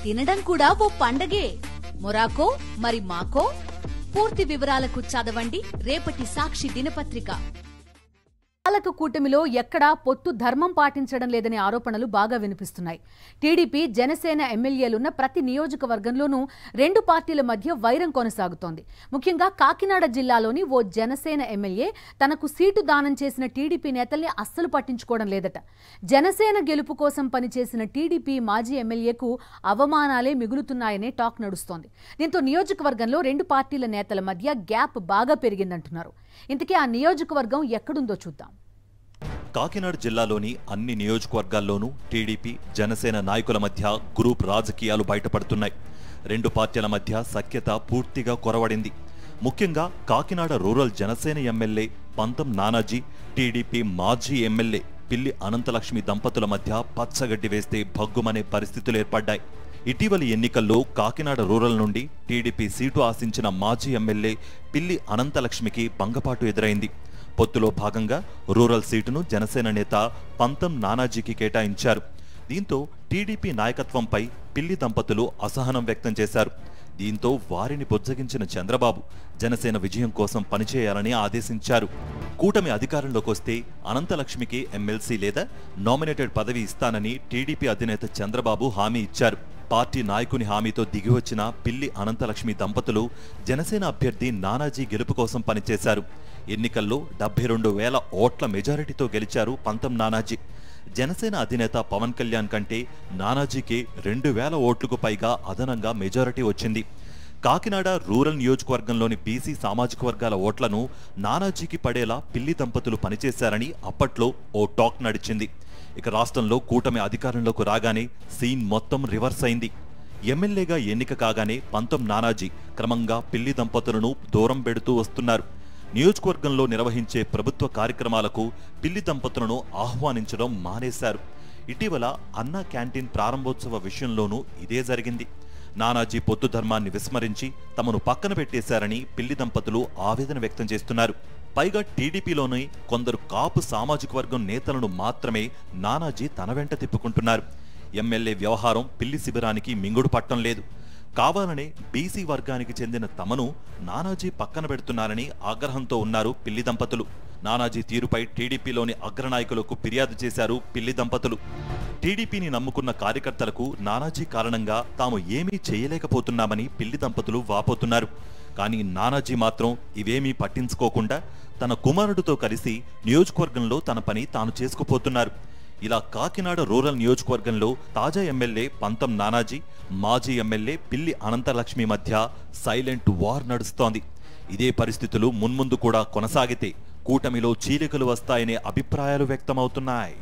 తినడం కూడా ఓ పండగే. మొరాకో మరి మాకో? పూర్తి వివరాలకు చదవండి రేపటి సాక్షి దినపత్రిక. పాలక కూటమిలో ఎక్కడా పొత్తు ధర్మం పాటించడం లేదనే ఆరోపణలు బాగా వినిపిస్తున్నాయి. టీడీపీ జనసేన ఎమ్మెల్యేలున్న ప్రతి నియోజకవర్గంలోనూ రెండు పార్టీల మధ్య వైరం కొనసాగుతోంది. ముఖ్యంగా కాకినాడ జిల్లాలోని ఓ జనసేన ఎమ్మెల్యే తనకు సీటు దానం చేసిన టీడీపీ నేతల్ని అస్సలు పట్టించుకోవడం లేదట. జనసేన గెలుపు కోసం పనిచేసిన టీడీపీ మాజీ ఎమ్మెల్యేకు అవమానాలే మిగులుతున్నాయనే టాక్ నడుస్తోంది. దీంతో నియోజకవర్గంలో రెండు పార్టీల నేతల మధ్య గ్యాప్ బాగా పెరిగిందంటున్నారు. ఇంతకీ ఆ నియోజకవర్గం ఎక్కడుందో చూద్దాం. కాకినాడ జిల్లాలోని అన్ని నియోజకవర్గాల్లోనూ టీడీపీ జనసేన నాయకుల మధ్య గ్రూప్ రాజకీయాలు బయటపడుతున్నాయి. రెండు పార్టీల మధ్య సఖ్యత పూర్తిగా కొరవడింది. ముఖ్యంగా కాకినాడ రూరల్ జనసేన ఎమ్మెల్యే పంతం నానాజీ, టీడీపీ మాజీ ఎమ్మెల్యే పిల్లి అనంతలక్ష్మి దంపతుల మధ్య పచ్చగడ్డి వేస్తే భగ్గుమనే పరిస్థితులు ఏర్పడ్డాయి. ఇటీవలి ఎన్నికల్లో కాకినాడ రూరల్ నుండి టీడీపీ సీటు ఆశించిన మాజీ ఎమ్మెల్యే పిల్లి అనంతలక్ష్మికి భంగపాటు ఎదురైంది. పొత్తులో భాగంగా రూరల్ సీటును జనసేన నేత పంతం నానాజీకి కేటాయించారు. దీంతో టీడీపీ నాయకత్వంపై పిల్లి దంపతులు అసహనం వ్యక్తం చేశారు. దీంతో వారిని బుజ్జగించిన చంద్రబాబు జనసేన విజయం కోసం పనిచేయాలని ఆదేశించారు. కూటమి అధికారంలోకి వస్తే అనంతలక్ష్మికి ఎమ్మెల్సీ లేదా నామినేటెడ్ పదవి ఇస్తానని టీడీపీ అధినేత చంద్రబాబు హామీ ఇచ్చారు. పార్టీ నాయకుని హామీతో దిగివచ్చిన పిల్లి అనంతలక్ష్మి దంపతులు జనసేన అభ్యర్థి నానాజీ గెలుపు కోసం పనిచేశారు. ఎన్నికల్లో 72,000 ఓట్ల మెజారిటీతో గెలిచారు పంతం నానాజీ. జనసేన అధినేత పవన్ కళ్యాణ్ కంటే నానాజీకి 2,000 ఓట్లకు పైగా అదనంగా మెజారిటీ వచ్చింది. కాకినాడ రూరల్ నియోజకవర్గంలోని బీసీ సామాజిక వర్గాల ఓట్లను నానాజీకి పడేలా పిల్లి దంపతులు పనిచేశారని అప్పట్లో ఓ టాక్ నడిచింది. ఇక రాష్ట్రంలో కూటమి అధికారంలోకి రాగానే సీన్ మొత్తం రివర్స్ అయింది. ఎమ్మెల్యేగా ఎన్నిక కాగానే పంతం నానాజీ క్రమంగా పిల్లి దంపతులను దూరం పెడుతూ వస్తున్నారు. నియోజకవర్గంలో నిర్వహించే ప్రభుత్వ కార్యక్రమాలకు పిల్లి దంపతులను ఆహ్వానించడం మానేశారు. ఇటీవల అన్నా క్యాంటీన్ ప్రారంభోత్సవ విషయంలోనూ ఇదే జరిగింది. నానాజీ పొత్తు ధర్మాన్ని విస్మరించి తమను పక్కన పెట్టేశారని పిల్లి దంపతులు ఆవేదన వ్యక్తం చేస్తున్నారు. పైగా టీడీపీలోని కొందరు కాపు సామాజిక వర్గం నేతలను మాత్రమే నానాజీ తన వెంట తిప్పుకుంటున్నారు. ఎమ్మెల్యే వ్యవహారం పిల్లి శిబిరానికి మింగుడు పట్టం లేదు. కావాలనే బీసీ వర్గానికి చెందిన తమను నానాజీ పక్కన పెడుతున్నారని ఆగ్రహంతో ఉన్నారు పిల్లి దంపతులు. నానాజీ తీరుపై టీడీపీలోని అగ్రనాయకులకు ఫిర్యాదు చేశారు పిల్లి దంపతులు. టీడీపీని నమ్ముకున్న కార్యకర్తలకు నానాజీ కారణంగా తాము ఏమీ చేయలేకపోతున్నామని పిల్లి దంపతులు వాపోతున్నారు. కానీ నానాజీ మాత్రం ఇవేమీ పట్టించుకోకుండా తన కుమారుడితో కలిసి నియోజకవర్గంలో తన పని తాను చేసుకుపోతున్నారు. ఇలా కాకినాడ రూరల్ నియోజకవర్గంలో తాజా ఎమ్మెల్యే పంతం నానాజీ, మాజీ ఎమ్మెల్యే పిల్లి అనంతలక్ష్మి మధ్య సైలెంట్ వార్ నడుస్తోంది. ఇదే పరిస్థితులు మున్ముందు కూడా కొనసాగితే కూటమిలో చీలికలు వస్తాయనే అభిప్రాయాలు వ్యక్తమవుతున్నాయి.